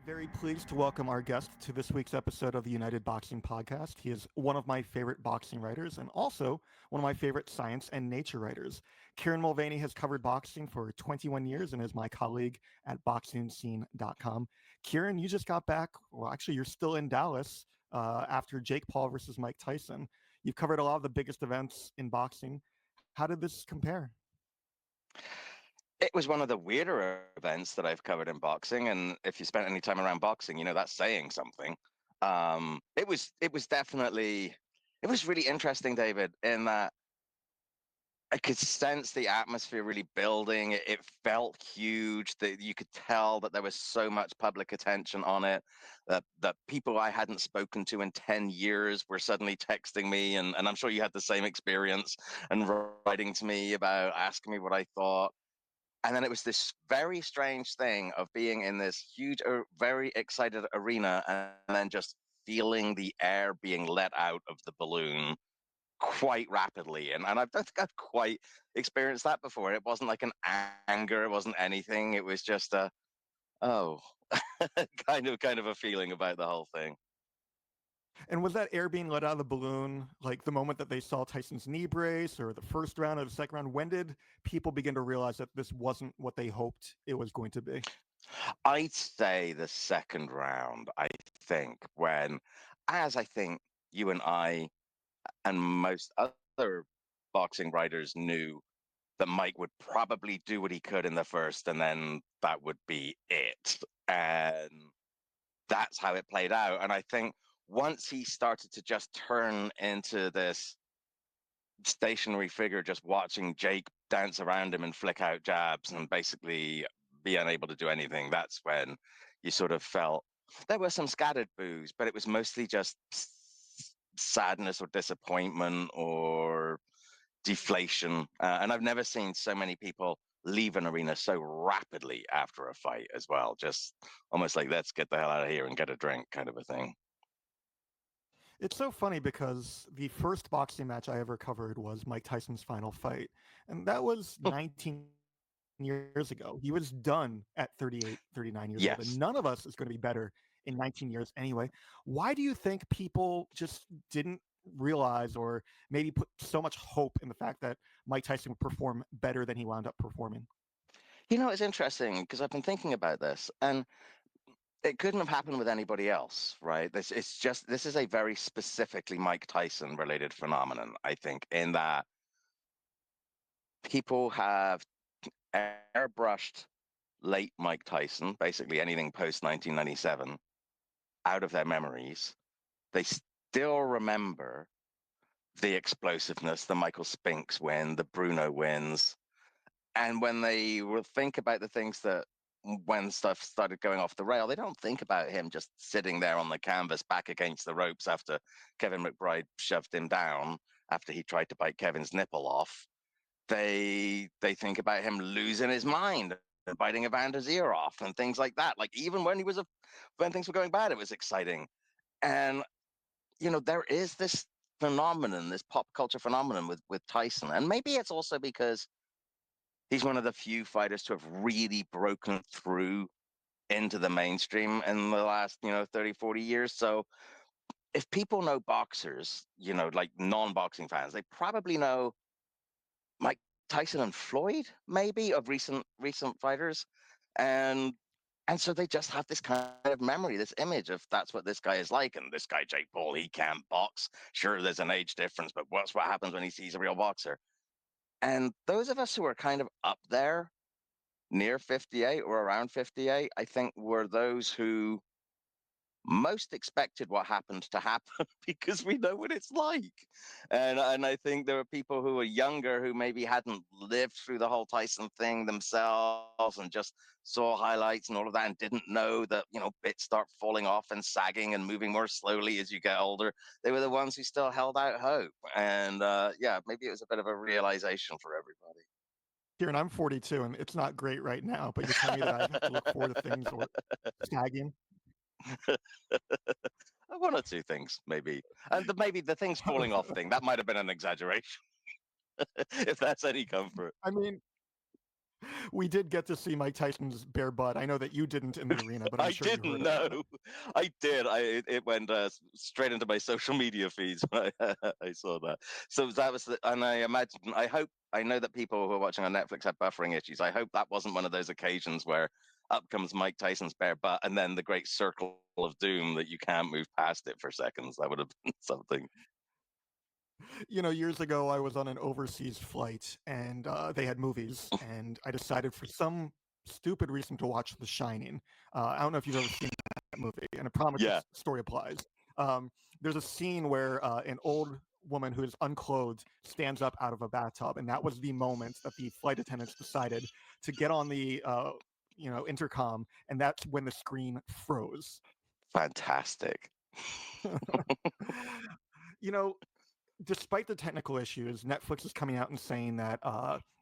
Very pleased to welcome our guest to this week's episode of the United Boxing Podcast. He is one of my favorite boxing writers and also one of my favorite science and nature writers. Kieran Mulvaney has covered boxing for 21 years and is my colleague at boxingscene.com. Kieran, you just got back. Well, actually, you're still in Dallas after Jake Paul versus Mike Tyson. You've covered a lot of the biggest events in boxing. How did this compare? It was one of the weirder events that I've covered in boxing, and if you spent any time around boxing, that's saying something. It was really interesting, David, in that I could sense the atmosphere really building. It felt huge. That you could tell that there was so much public attention on it. That people I hadn't spoken to in 10 years were suddenly texting me, and I'm sure you had the same experience and writing to me about asking me what I thought. And then it was this very strange thing of being in this huge, very excited arena and then just feeling the air being let out of the balloon quite rapidly. And I don't think I've quite experienced that before. It wasn't like an anger. It wasn't anything. It was just oh, kind of a feeling about the whole thing. And was that air being let out of the balloon like the moment that they saw Tyson's knee brace or the first round or the second round? When did people begin to realize that this wasn't what they hoped it was going to be? I'd say the second round, I think, as I think you and I and most other boxing writers knew that Mike would probably do what he could in the first, and then that would be it. And that's how it played out. And I think once he started to just turn into this stationary figure, just watching Jake dance around him and flick out jabs and basically be unable to do anything, that's when you sort of felt there were some scattered boos, but it was mostly just sadness or disappointment or deflation. And I've never seen so many people leave an arena so rapidly after a fight as well. Just almost like, let's get the hell out of here and get a drink kind of a thing. It's so funny because the first boxing match I ever covered was Mike Tyson's final fight. And that was 19 years ago. He was done at 38, 39 years old. Yes. And none of us is going to be better in 19 years anyway. Why do you think people just didn't realize or maybe put so much hope in the fact that Mike Tyson would perform better than he wound up performing? It's interesting because I've been thinking about this, and it couldn't have happened with anybody else, right? This is a very specifically Mike Tyson related phenomenon, I think, in that people have airbrushed late Mike Tyson, basically anything post 1997, out of their memories. They still remember the explosiveness, the Michael Spinks win, the Bruno wins. And when they will think about the things that when stuff started going off the rail, they don't think about him just sitting there on the canvas back against the ropes after Kevin McBride shoved him down after he tried to bite Kevin's nipple off. They think about him losing his mind and biting Evander's ear off and things like that. Like even when when things were going bad, it was exciting. And there is this phenomenon, this pop culture phenomenon with Tyson. And maybe it's also because he's one of the few fighters to have really broken through into the mainstream in the last, 30, 40 years. So if people know boxers, like non-boxing fans, they probably know Mike Tyson and Floyd, maybe, of recent fighters. And and so they just have this kind of memory, this image of that's what this guy is like. And this guy, Jake Paul, he can't box. Sure, there's an age difference, but what's what happens when he sees a real boxer? And those of us who are kind of up there near 58 or around 58, I think were those who most expected what happened to happen because we know what it's like. And I think there are people who are younger who maybe hadn't lived through the whole Tyson thing themselves and just saw highlights and all of that and didn't know that, bits start falling off and sagging and moving more slowly as you get older. They were the ones who still held out hope. And yeah, maybe it was a bit of a realization for everybody. Kieran, I'm 42 and it's not great right now, but you're telling me that I have to look forward to things or sagging. One or two things, maybe. And maybe the things falling off thing, that might have been an exaggeration, if that's any comfort. I mean, We did get to see Mike Tyson's bare butt. I know that you didn't in the arena, but I'm I sure you didn't heard about it. know. I did. It went straight into my social media feeds when I saw that. So that was and I imagine. I know that people who are watching on Netflix have buffering issues. I hope that wasn't one of those occasions where up comes Mike Tyson's bare butt, and then the great circle of doom that you can't move past it for seconds. That would have been something. Years ago, I was on an overseas flight and they had movies, and I decided for some stupid reason to watch The Shining. I don't know if you've ever seen that movie, and I promise Yeah, this story applies. Um, there's a scene where an old woman who is unclothed stands up out of a bathtub, and that was the moment that the flight attendants decided to get on the intercom, and that's when the screen froze. fantastic. you know, Despite the technical issues, Netflix is coming out and saying that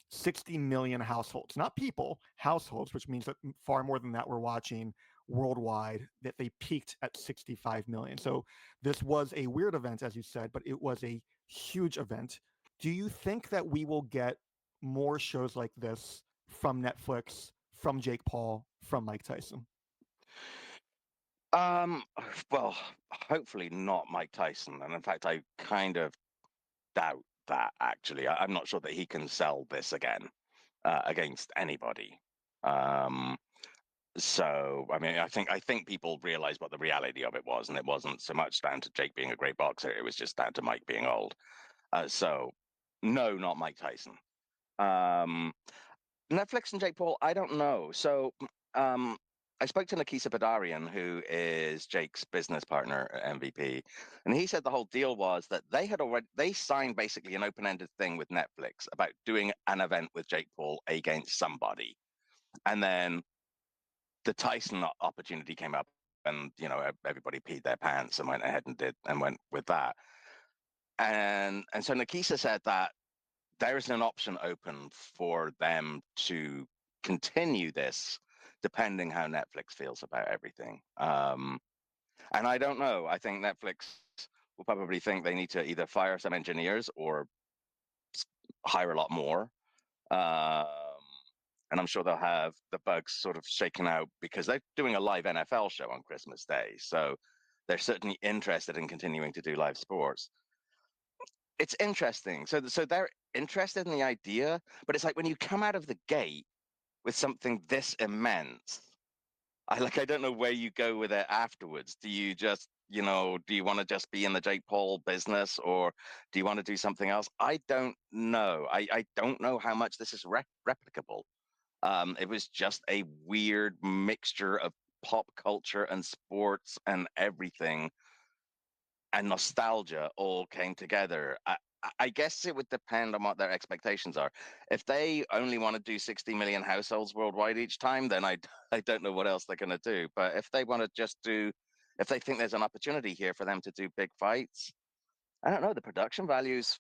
60 million households, not people, households, which means that far more than that we're watching worldwide, that they peaked at 65 million. So this was a weird event, as you said, but it was a huge event. Do you think that we will get more shows like this from Netflix, from Jake Paul, from Mike Tyson? Um, well, hopefully not Mike Tyson, and in fact, I kind of doubt that actually. I'm not sure that he can sell this again against anybody. Um, so I mean, I think people realized what the reality of it was, and it wasn't so much down to Jake being a great boxer; it was just down to Mike being old. So no, not Mike Tyson. Um, Netflix and Jake Paul, I don't know. So um, I spoke to Nikisa Badarian, who is Jake's business partner at MVP, and he said the whole deal was that they signed basically an open-ended thing with Netflix about doing an event with Jake Paul against somebody, and then the Tyson opportunity came up, and everybody peed their pants and went ahead and went with that, and so Nikisa said that there's an option open for them to continue this depending how Netflix feels about everything. And I don't know. I think Netflix will probably think they need to either fire some engineers or hire a lot more. Um, and I'm sure they'll have the bugs sort of shaken out because they're doing a live NFL show on Christmas Day. So they're certainly interested in continuing to do live sports. It's interesting. So they're interested in the idea, but it's like when you come out of the gate with something this immense, I don't know where you go with it afterwards. Do you just do you want to just be in the Jake Paul business, or do you want to do something else? I don't know. I don't know how much this is replicable. It was just a weird mixture of pop culture and sports and everything and nostalgia all came together. I guess it would depend on what their expectations are. If they only want to do 60 million households worldwide each time, then I don't know what else they're going to do. But if they want to just do, if they think there's an opportunity here for them to do big fights, I don't know. The production values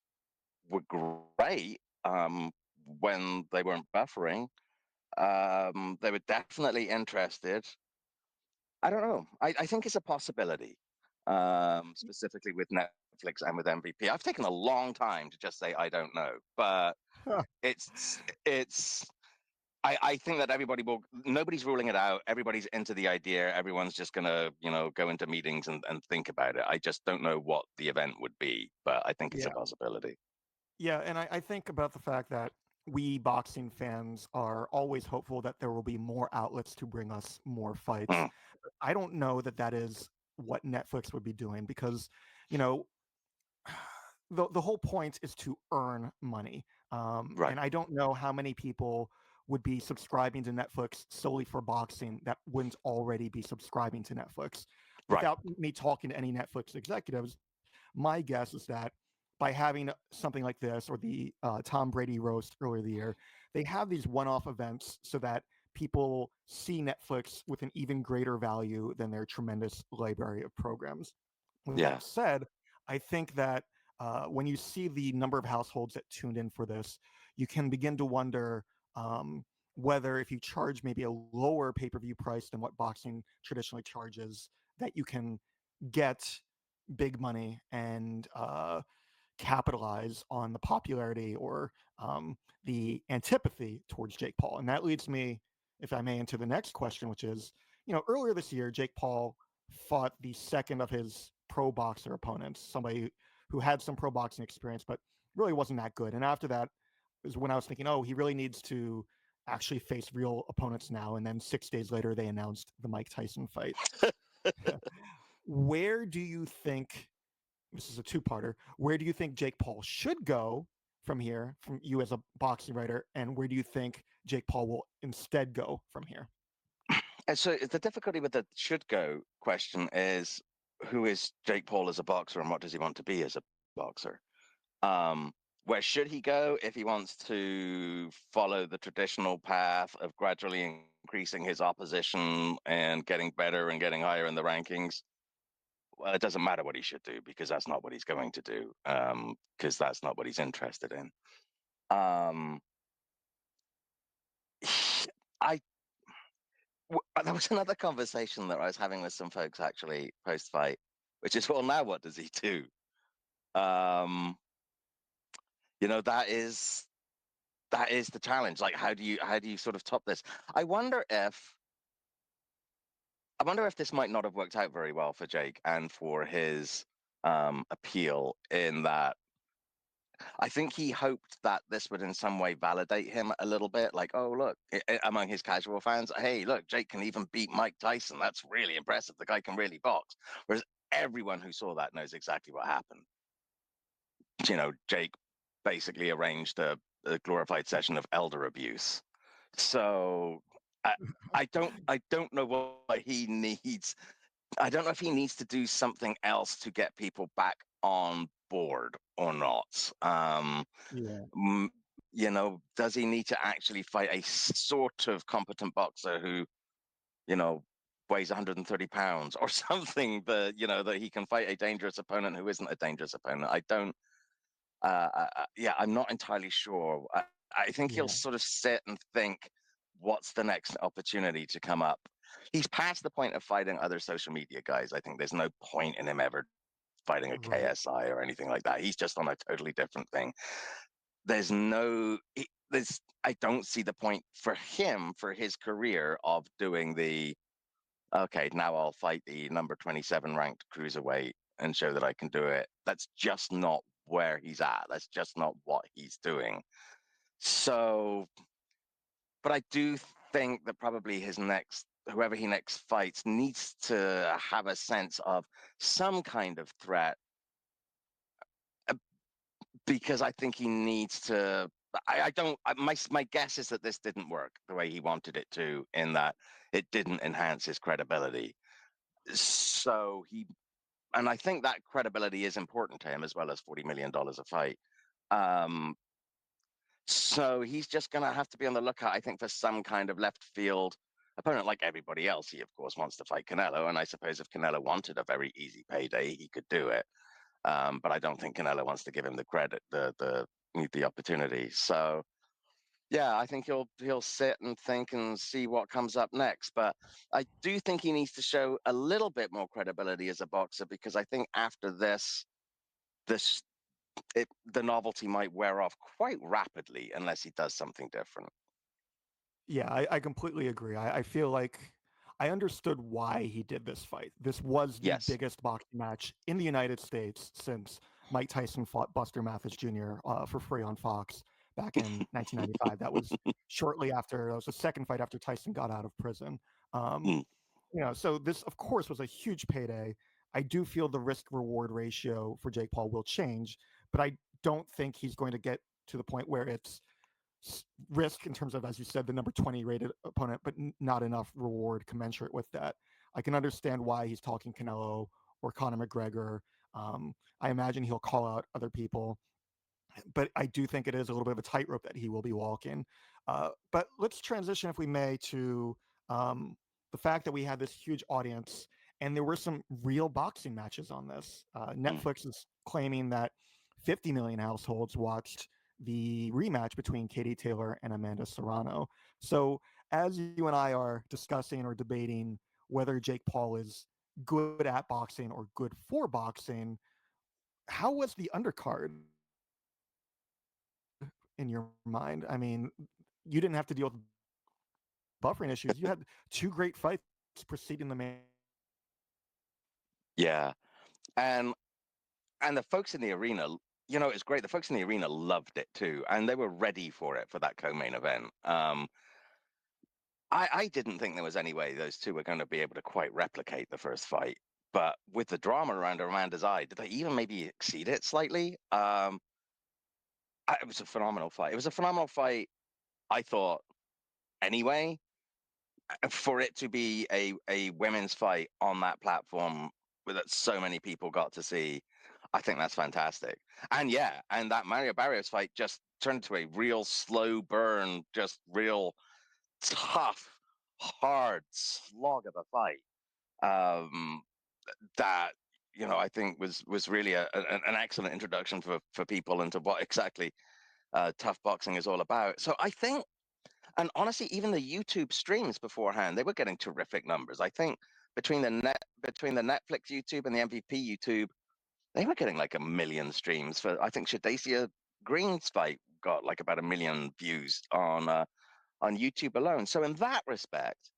were great when they weren't buffering. They were definitely interested. I don't know. I think it's a possibility, specifically with Netflix and with MVP. I've taken a long time to just say I don't know, but it's. I think that nobody's ruling it out. Everybody's into the idea. Everyone's just gonna, go into meetings and think about it. I just don't know what the event would be, but I think it's a Yeah. possibility. Yeah, and I think about the fact that we boxing fans are always hopeful that there will be more outlets to bring us more fights. Mm, I don't know that that is what Netflix would be doing because, you know, the whole point is to earn money. right, And I don't know how many people would be subscribing to Netflix solely for boxing that wouldn't already be subscribing to Netflix. right, Without me talking to any Netflix executives, my guess is that by having something like this or the Tom Brady roast earlier in the year, they have these one-off events so that people see Netflix with an even greater value than their tremendous library of programs. With yeah, that said, I think that when you see the number of households that tuned in for this, you can begin to wonder um, whether if you charge maybe a lower pay-per-view price than what boxing traditionally charges, that you can get big money and capitalize on the popularity or the antipathy towards Jake Paul. And that leads me, if I may, into the next question, which is, earlier this year, Jake Paul fought the second of his pro boxer opponents, somebody who had some pro boxing experience, but really wasn't that good. And after that is when I was thinking, oh, he really needs to actually face real opponents now. And then 6 days later, they announced the Mike Tyson fight. Where do you think, this is a two-parter, where do you think Jake Paul should go from here, from you as a boxing writer, and where do you think Jake Paul will instead go from here? And so the difficulty with the should go question is, who is Jake Paul as a boxer and what does he want to be as a boxer? Um, where should he go if he wants to follow the traditional path of gradually increasing his opposition and getting better and getting higher in the rankings? Well, it doesn't matter what he should do because that's not what he's going to do, because that's not what he's interested in. Um, I there was another conversation that I was having with some folks actually post fight, which is, well, now what does he do? Um, that is the challenge. Like, how do you sort of top this? I wonder if I wonder if this might not have worked out very well for Jake and for his appeal, in that I think he hoped that this would in some way validate him a little bit. Like, oh, look, among his casual fans, hey, look, Jake can even beat Mike Tyson. That's really impressive. The guy can really box. Whereas everyone who saw that knows exactly what happened. Jake basically arranged a glorified session of elder abuse. So I, I don't know what he needs. I don't know if he needs to do something else to get people back on board or not. Yeah. Does he need to actually fight a sort of competent boxer who, you know, weighs 130 pounds or something, that he can fight a dangerous opponent who isn't a dangerous opponent? I don't, yeah, I'm not entirely sure. I think he'll Yeah. sort of sit and think, what's the next opportunity to come up? He's past the point of fighting other social media guys. I think there's no point in him ever fighting a Right. KSI or anything like that. He's just on a totally different thing. There's no, there's, I don't see the point for him, for his career, of doing okay, now I'll fight the number 27 ranked cruiserweight and show that I can do it. That's just not where he's at. That's just not what he's doing. So, but I do think that probably whoever he next fights, needs to have a sense of some kind of threat, uh, because I think he needs to. I don't. My guess is that this didn't work the way he wanted it to, in that it didn't enhance his credibility. So and I think that credibility is important to him, as well as $40 million a fight. Um, so he's just going to have to be on the lookout, I think, for some kind of left field opponent. Like everybody else, he of course wants to fight Canelo, and I suppose if Canelo wanted a very easy payday, he could do it. But I don't think Canelo wants to give him the credit, the opportunity. So yeah, I think he'll sit and think and see what comes up next. But I do think he needs to show a little bit more credibility as a boxer, because I think after this the novelty might wear off quite rapidly unless he does something different. Yeah, I completely agree. I feel like I understood why he did this fight. This was the Yes. biggest boxing match in the United States since Mike Tyson fought Buster Mathis Jr. For free on Fox back in 1995. That was shortly after, that was the second fight after Tyson got out of prison. Um, Mm, so this, of course, was a huge payday. I do feel the risk reward ratio for Jake Paul will change, but I don't think he's going to get to the point where it's risk in terms of, as you said, the number 20 rated opponent, but not enough reward commensurate with that. I can understand why he's talking Canelo or Conor McGregor. I imagine he'll call out other people, but I do think it is a little bit of a tightrope that he will be walking. But let's transition, if we may, to the fact that we had this huge audience and there were some real boxing matches on this. mm. Netflix is claiming that 50 million households watched the rematch between Katie Taylor and Amanda Serrano. So, as you and I are discussing or debating whether Jake Paul is good at boxing or good for boxing, how was the undercard in your mind? I mean, you didn't have to deal with buffering issues. You had two great fights preceding the main. Yeah, and the folks in the arena, it's great. The folks in the arena loved it too, and they were ready for it for that co-main event. I didn't think there was any way those two were going to be able to quite replicate the first fight, but with the drama around Amanda's eye, did they even maybe exceed it slightly? It was a phenomenal fight. It was a phenomenal fight, I thought. Anyway, for it to be a women's fight on that platform that so many people got to see, I think that's fantastic. And yeah, and that Mario Barrios fight just turned to a real slow burn, just real tough, hard slog of a fight. That I think was really an excellent introduction for people into what exactly tough boxing is all about. So I think, and honestly, even the YouTube streams beforehand, they were getting terrific numbers. I think between the Netflix YouTube and the MVP YouTube, they were getting like 1 million streams. For I think Shadesia Green's fight got like about 1 million views on YouTube alone. So in that respect,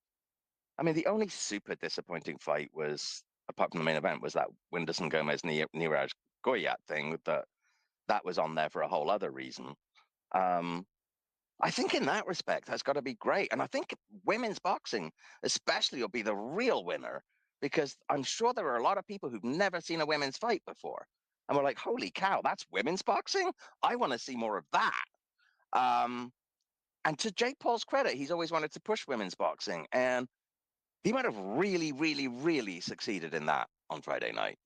I mean, the only super disappointing fight was, apart from the main event, was that Whindersson Gomez Niraj Goyat thing that was on there for a whole other reason. Um, I think in that respect, that's got to be great. And I think women's boxing, especially, will be the real winner because I'm sure there are a lot of people who've never seen a women's fight before. And we're like, holy cow, that's women's boxing? I want to see more of that. Um, and to Jake Paul's credit, he's always wanted to push women's boxing. And he might have really, really, really succeeded in that on Friday night.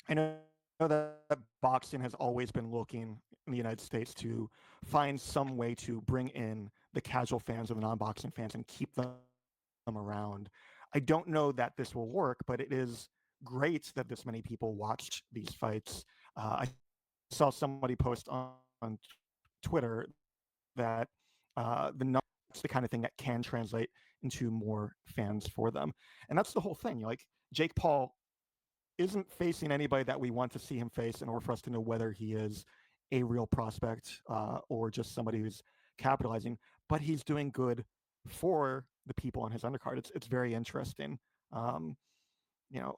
I know that boxing has always been looking in the United States to find some way to bring in the casual fans or the non-boxing fans and keep them around. I don't know that this will work, but it is great that this many people watched these fights. I saw somebody post on Twitter that the numbers, the kind of thing that can translate into more fans for them, and that's the whole thing. Like Jake Paul isn't facing anybody that we want to see him face in order for us to know whether he is a real prospect or just somebody who's capitalizing. But he's doing good for the people on his undercard. It's very interesting. Um, you know,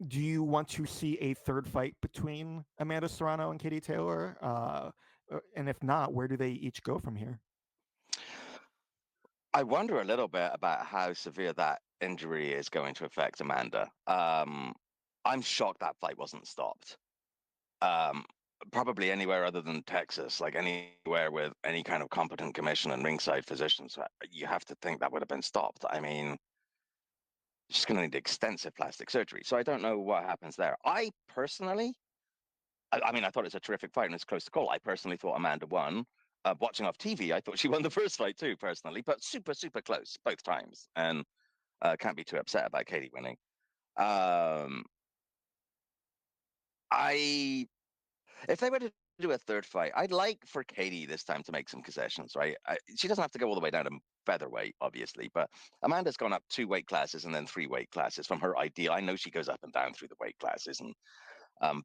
do you want to see a third fight between Amanda Serrano and Katie Taylor? And if not, where do they each go from here? I wonder a little bit about how severe that injury is going to affect Amanda. I'm shocked that fight wasn't stopped. Um, Probably anywhere other than Texas, like anywhere with any kind of competent commission and ringside physicians, you have to think that would have been stopped. I mean, she's going to need extensive plastic surgery. So I don't know what happens there. I personally, I mean, I thought it was a terrific fight and it's close to call. I personally thought Amanda won. Watching off TV, I thought she won the first fight too, personally, but super, super close both times. And can't be too upset about Katie winning. Um, I If they were to do a third fight, I'd like for Katie this time to make some concessions, right? She doesn't have to go all the way down to featherweight, obviously, but Amanda's gone up 2 weight classes and then 3 weight classes from her ideal. I know she goes up and down through the weight classes, and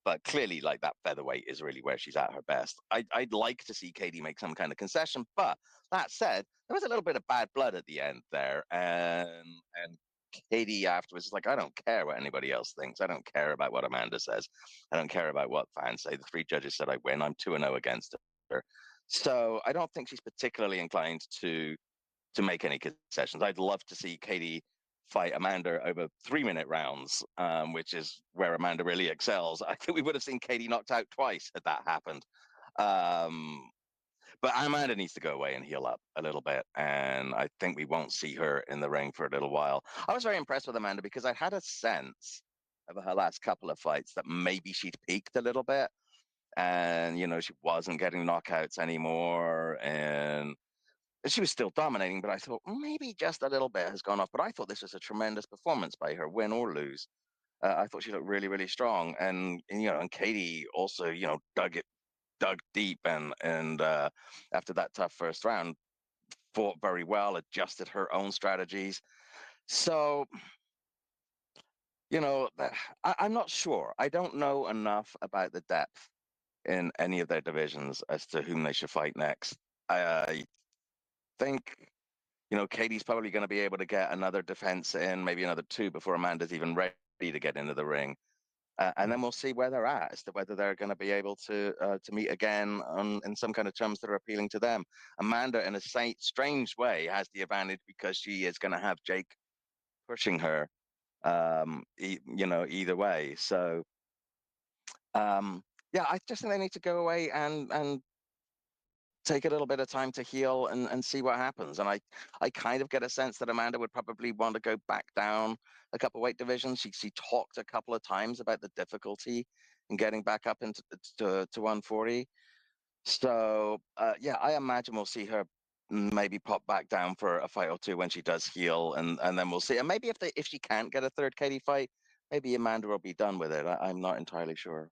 but clearly, like that featherweight is really where she's at her best. I'd like to see Katie make some kind of concession, but that said, there was a little bit of bad blood at the end there, and Katie afterwards is like, I don't care what anybody else thinks. I don't care about what Amanda says. I don't care about what fans say. The three judges said I win. I'm 2-0 against her. So I don't think she's particularly inclined to make any concessions. I'd love to see Katie fight Amanda over 3-minute rounds, which is where Amanda really excels. I think we would have seen Katie knocked out twice had that happened. Um, but Amanda needs to go away and heal up a little bit. And I think we won't see her in the ring for a little while. I was very impressed with Amanda because I had a sense over her last couple of fights that maybe she'd peaked a little bit. And, she wasn't getting knockouts anymore. And she was still dominating, but I thought maybe just a little bit has gone off. But I thought this was a tremendous performance by her, win or lose. I thought she looked really, really strong, and Katie also dug deep, and after that tough first round, fought very well, adjusted her own strategies. So I'm not sure. I don't know enough about the depth in any of their divisions as to whom they should fight next. I think, Katie's probably going to be able to get another defense in, maybe another two before Amanda's even ready to get into the ring. And Yeah. then we'll see where they're at as to whether they're going to be able to meet again in some kind of terms that are appealing to them. Amanda, in a strange way, has the advantage because she is going to have Jake pushing her, either way. So, yeah, I just think they need to go away and take a little bit of time to heal and see what happens. And I kind of get a sense that Amanda would probably want to go back down a couple weight divisions. She talked a couple of times about the difficulty in getting back up into to 140. So yeah, I imagine we'll see her maybe pop back down for a fight or two when she does heal, and then we'll see. And maybe if she can't get a third Katie fight, maybe Amanda will be done with it. I'm not entirely sure.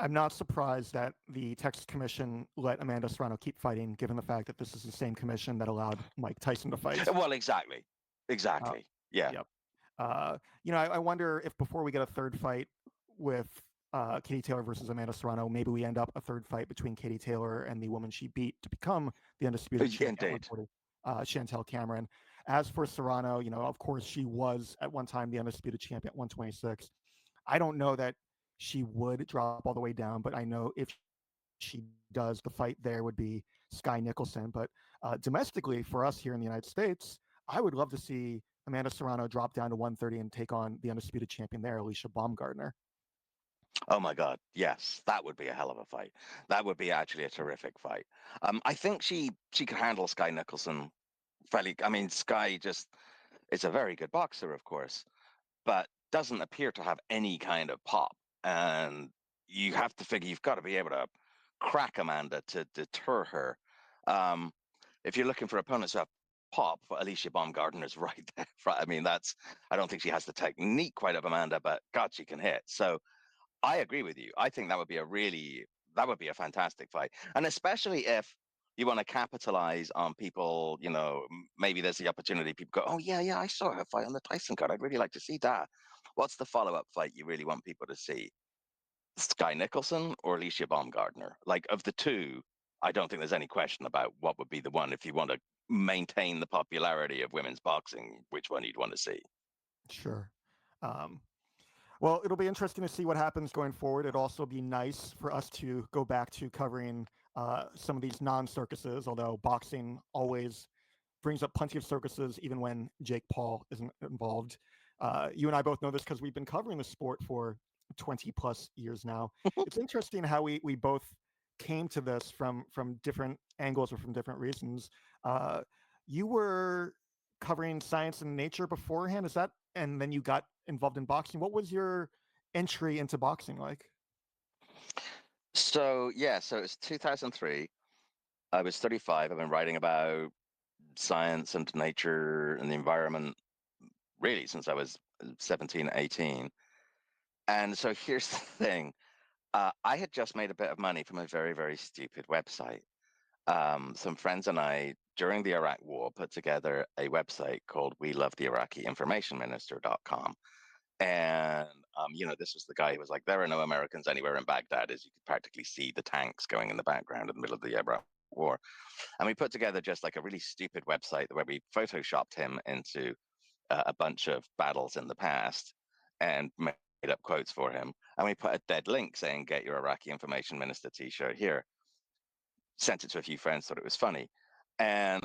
I'm not surprised that the Texas Commission let Amanda Serrano keep fighting, given the fact that this is the same commission that allowed Mike Tyson to fight. Well, exactly, Uh, exactly. Yeah. yep. I wonder if before we get a third fight with Katie Taylor versus Amanda Serrano, maybe we end up a third fight between Katie Taylor and the woman she beat to become the undisputed champ at Indeed. 140, Chantel Cameron. As for Serrano, of course, she was at one time the undisputed champ at 126. I don't know that she would drop all the way down, but I know if she does, the fight there would be Sky Nicholson. But domestically, for us here in the United States, I would love to see Amanda Serrano drop down to 130 and take on the undisputed champion there, Alicia Baumgardner. Oh my God, yes, that would be a hell of a fight. That would be actually a terrific fight. I think she could handle Sky Nicholson fairly. I mean, Sky just is a very good boxer, of course, but doesn't appear to have any kind of pop. And you have to figure you've got to be able to crack Amanda to deter her. Um, if you're looking for opponents who have pop, Alicia Baumgardner's right there. I mean, I don't think she has the technique quite of Amanda, but God, she can hit. So I agree with you. I think that would be a fantastic fight. And especially if you want to capitalize on people, maybe there's the opportunity. People go, oh, yeah, yeah, I saw her fight on the Tyson card. I'd really like to see that. What's the follow-up fight you really want people to see? Sky Nicholson or Alicia Baumgardner? Like, of the two, I don't think there's any question about what would be the one if you want to maintain the popularity of women's boxing, which one you'd want to see. Sure. Um, well, it'll be interesting to see what happens going forward. It'd also be nice for us to go back to covering some of these non-circuses, although boxing always brings up plenty of circuses, even when Jake Paul isn't involved. You and I both know this because we've been covering the sport for 20 plus years now. It's interesting how we both came to this from different angles or from different reasons. You were covering science and nature beforehand, is that? And then you got involved in boxing. What was your entry into boxing like? So, yeah, so it's 2003. I was 35. I've been writing about science and nature and the environment really since I was 17, 18. And so here's the thing. I had just made a bit of money from a very, very stupid website. Some friends and I, during the Iraq War, put together a website called We Love the Iraqi Information Minister.com. And, this was the guy who was like, there are no Americans anywhere in Baghdad, as you could practically see the tanks going in the background in the middle of the Iraq War. And we put together just like a really stupid website where we photoshopped him into a bunch of battles in the past and made up quotes for him. And we put a dead link saying, get your Iraqi information minister t-shirt here. Sent it to a few friends, thought it was funny. And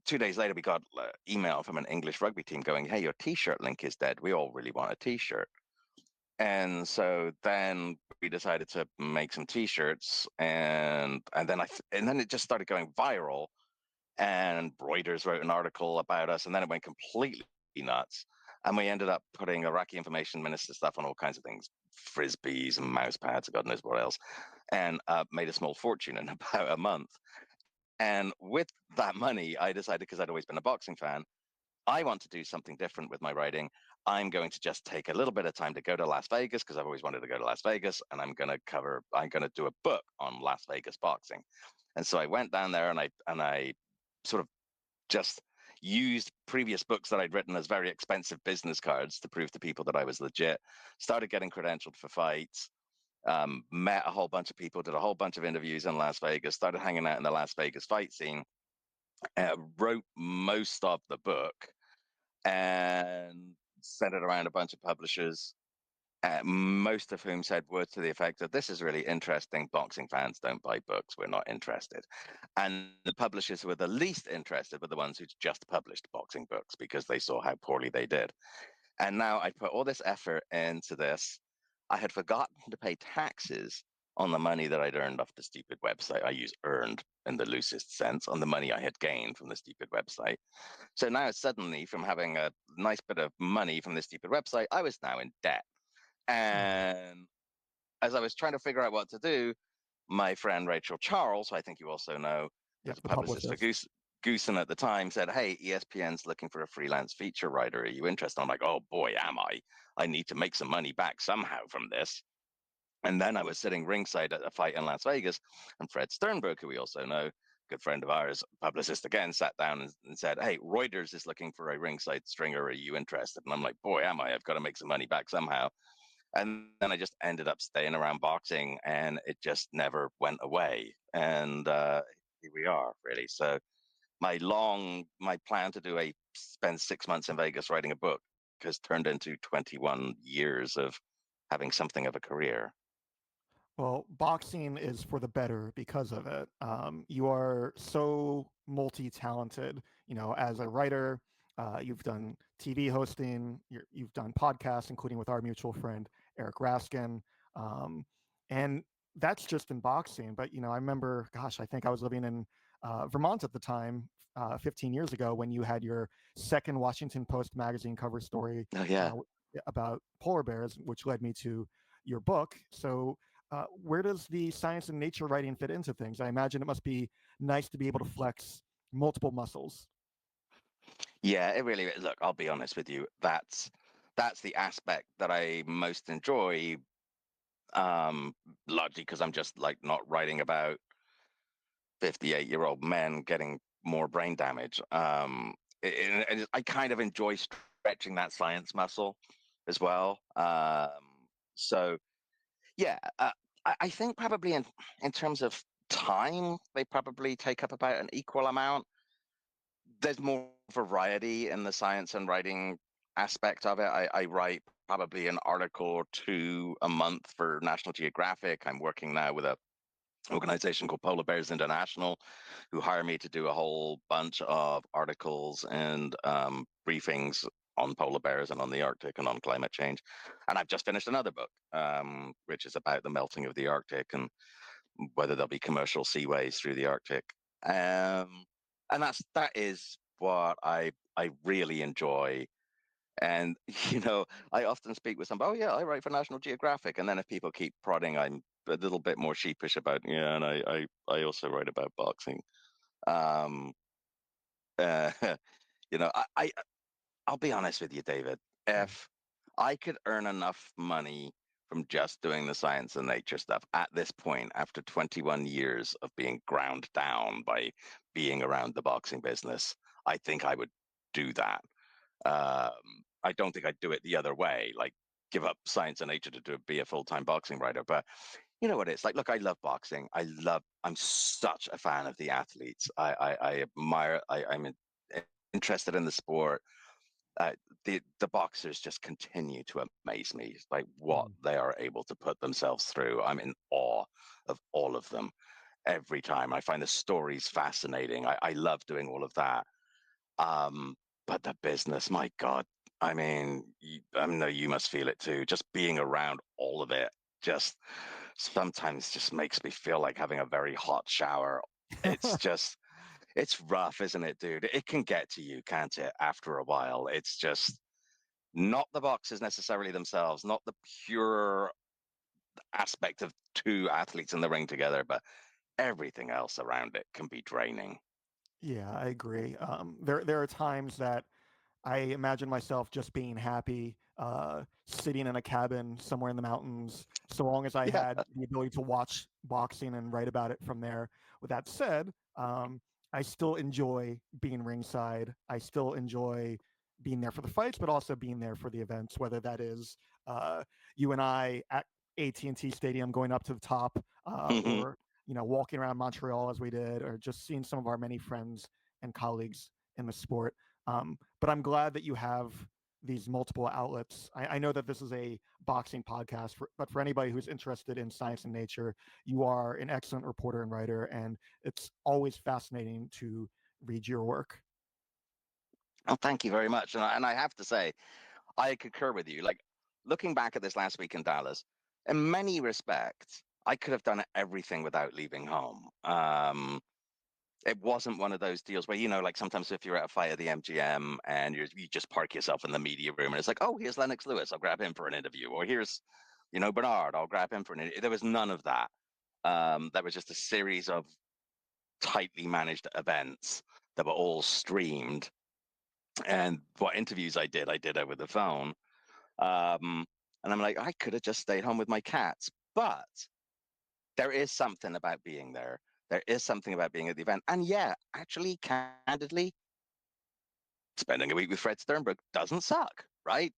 2 days later, we got email from an English rugby team going, hey, your t-shirt link is dead. We all really want a t-shirt. And so then we decided to make some t-shirts, and then it just started going viral. And Reuters wrote an article about us, and then it went completely nuts. And we ended up putting Iraqi information minister stuff on all kinds of things, frisbees and mouse pads, God knows what else, and made a small fortune in about a month. And with that money, I decided, because I'd always been a boxing fan, I want to do something different with my writing. I'm going to just take a little bit of time to go to Las Vegas because I've always wanted to go to Las Vegas, and I'm going to do a book on Las Vegas boxing. And so I went down there and I sort of just, used previous books that I'd written as very expensive business cards to prove to people that I was legit. Started getting credentialed for fights. Met a whole bunch of people, did a whole bunch of interviews in Las Vegas, started hanging out in the Las Vegas fight scene, wrote most of the book, and sent it around a bunch of publishers, most of whom said words to the effect of, "This is really interesting. Boxing fans don't buy books. We're not interested." And the publishers who were the least interested were the ones who just published boxing books because they saw how poorly they did. And now I put all this effort into this. I had forgotten to pay taxes on the money that I'd earned off the stupid website. I use earned in the loosest sense on the money I had gained from the stupid website. So now suddenly, from having a nice bit of money from this stupid website, I was now in debt. Oh, And as I was trying to figure out what to do, my friend Rachel Charles, who I think you also know, yep, was a the publicist for publicist. Goosen at the time, said, "Hey, ESPN's looking for a freelance feature writer. Are you interested?" I'm like, "Oh boy, am I. I need to make some money back somehow from this." And then I was sitting ringside at a fight in Las Vegas, and Fred Sternberg, who we also know, good friend of ours, publicist again, sat down and said, "Hey, Reuters is looking for a ringside stringer. Are you interested?" And I'm like, "Boy, am I. I've got to make some money back somehow." And then I just ended up staying around boxing, and it just never went away. And here we are, really. So my plan to do a spend 6 months in Vegas writing a book has turned into 21 years of having something of a career. Well, boxing is for the better because of it. You are so multi-talented. You know, as a writer, you've done TV hosting, you've done podcasts, including with our mutual friend Eric Raskin, um, and that's just in boxing. But you know, I remember, gosh, I think I was living in Vermont at the time, 15 years ago, when you had your second Washington Post magazine cover story Oh yeah. about polar bears, which led me to your book. So where does the science and nature writing fit into things? I imagine it must be nice to be able to flex multiple muscles. Yeah, it really is. Look, I'll be honest with you. That's the aspect that I most enjoy, um, largely because I'm just like not writing about 58-year-old men getting more brain damage. I kind of enjoy stretching that science muscle as well. So yeah, I think probably in terms of time, they probably take up about an equal amount. There's more variety in the science and writing aspect of it. I write probably an article or two a month for National Geographic. I'm working now with a organization called Polar Bears International, who hire me to do a whole bunch of articles and briefings on polar bears and on the Arctic and on climate change. And I've just finished another book, which is about the melting of the Arctic and whether there'll be commercial seaways through the Arctic. Um, and that is what I really enjoy. And I often speak with somebody. Oh yeah, I write for National Geographic. And then if people keep prodding, I'm a little bit more sheepish about, yeah, and I also write about boxing. Um, uh, I'll be honest with you, David. Yeah. If I could earn enough money from just doing the science and nature stuff at this point, after 21 years of being ground down by being around the boxing business, I think I would do that. I don't think I'd do it the other way, like give up science and nature to be a full-time boxing writer. But you know what it's like. Look, I love boxing. I'm such a fan of the athletes. I admire. I'm interested in the sport. uh, the boxers just continue to amaze me, like what Mm. they are able to put themselves through. I'm in awe of all of them every time. I find the stories fascinating. I love doing all of that. um but the business, my god, I mean, I know you must feel it too, just being around all of it just sometimes just makes me feel like having a very hot shower. It's just, it's rough, isn't it, dude? It can get to you, can't it, after a while? It's just not the boxers necessarily themselves, not the pure aspect of two athletes in the ring together, but everything else around it can be draining. Yeah, I agree. There are times that I imagine myself just being happy, sitting in a cabin somewhere in the mountains, so long as I Yeah. had the ability to watch boxing and write about it from there. With that said, I still enjoy being ringside. I still enjoy being there for the fights, but also being there for the events, whether that is uh, you and I at AT&T Stadium going up to the top, Hmm. or walking around Montreal as we did, or just seeing some of our many friends and colleagues in the sport. But I'm glad that you have these multiple outlets. I know that this is a boxing podcast, but for anybody who's interested in science and nature, you are an excellent reporter and writer, and it's always fascinating to read your work. Oh, thank you very much. And I have to say, I concur with you. Like looking back at this last week in Dallas, in many respects, I could have done everything without leaving home. It wasn't one of those deals where, like sometimes if you're at a fight at the MGM and you just park yourself in the media room and it's like, oh, here's Lennox Lewis, I'll grab him for an interview. Or here's, Bernard, I'll grab him for an interview. There was none of that. That was just a series of tightly managed events that were all streamed. And what interviews I did over the phone. And I'm like, I could have just stayed home with my cats. But there is something about being there. There is something about being at the event. And yeah, actually, candidly, spending a week with Fred Sternberg doesn't suck, right?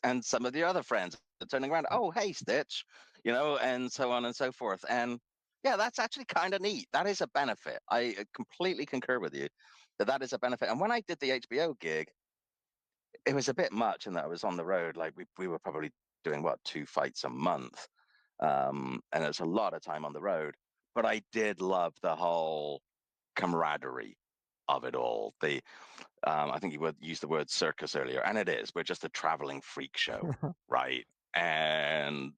And some of the other friends are turning around, oh, hey, Stitch, and so on and so forth. And yeah, that's actually kind of neat. That is a benefit. I completely concur with you that that is a benefit. And when I did the HBO gig, it was a bit much in that I was on the road. Like we were probably doing what, 2 fights a month. And it's a lot of time on the road. But I did love the whole camaraderie of it all. I think you would use the word circus earlier, and it is. We're just a traveling freak show, right? And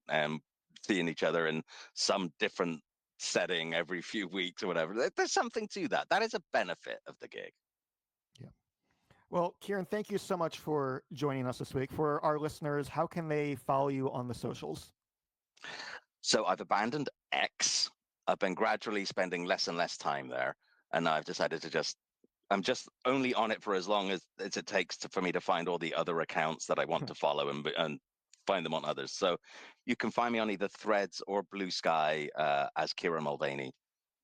seeing each other in some different setting every few weeks or whatever. There's something to that. That is a benefit of the gig. Yeah. Well, Kieran, thank you so much for joining us this week. For our listeners, how can they follow you on the socials? So I've abandoned X. I've been gradually spending less and less time there, and I've decided to I'm just only on it for as long as it takes for me to find all the other accounts that I want to follow and find them on others. So you can find me on either Threads or Blue Sky as Kieran Mulvaney.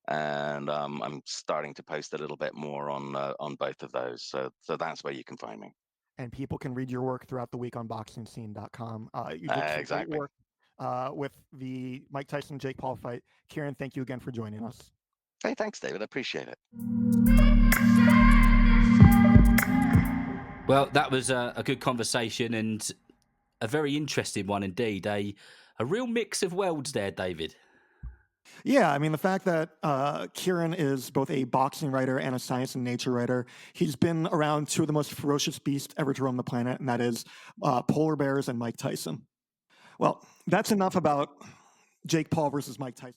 And I'm starting to post a little bit more on both of those. So that's where you can find me. And people can read your work throughout the week on boxingscene.com. You did some great Exactly. work with the Mike Tyson Jake Paul fight. Kieran, thank you again for joining us. Hey, thanks, David. I appreciate it. Well, that was a good conversation and a very interesting one indeed. A real mix of worlds there, David. Yeah, I mean, the fact that Kieran is both a boxing writer and a science and nature writer, he's been around two of the most ferocious beasts ever to roam the planet, and that is polar bears and Mike Tyson. Well, that's enough about Jake Paul versus Mike Tyson.